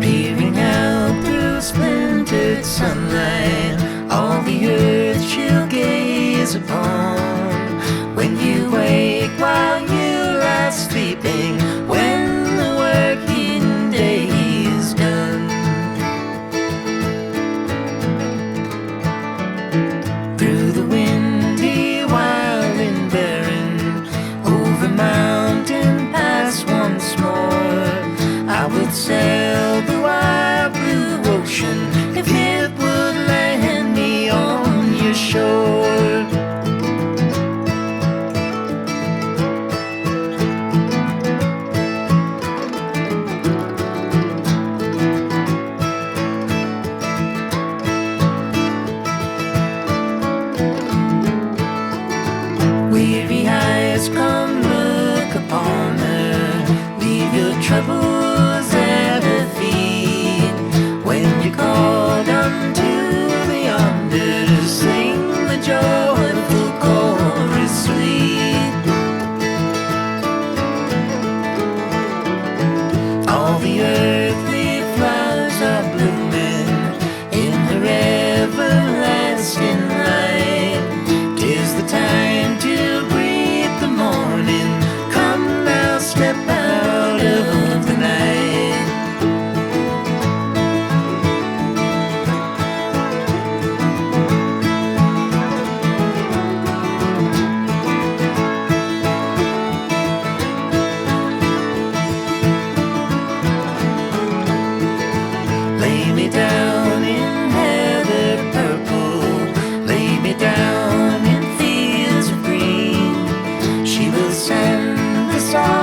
Peering out through splintered sunlight, all the earth she'll gaze upon. When you wake while you lie sleeping, when the working day is done. Through the windy, wild and barren, over mountain pass once more, I would sail the wide blue ocean if it would land me on your shore. Weary eyes, come look upon her, leave your troubles at her feet. When you're called unto the yonder to sing the joyful chorus sweet. All the earthly flowers are blooming in her everlasting light. 'Tis the time to greet the morning. Come now, step out of the night. Lay me down in heather purple, lay me down in fields of green. She will send the song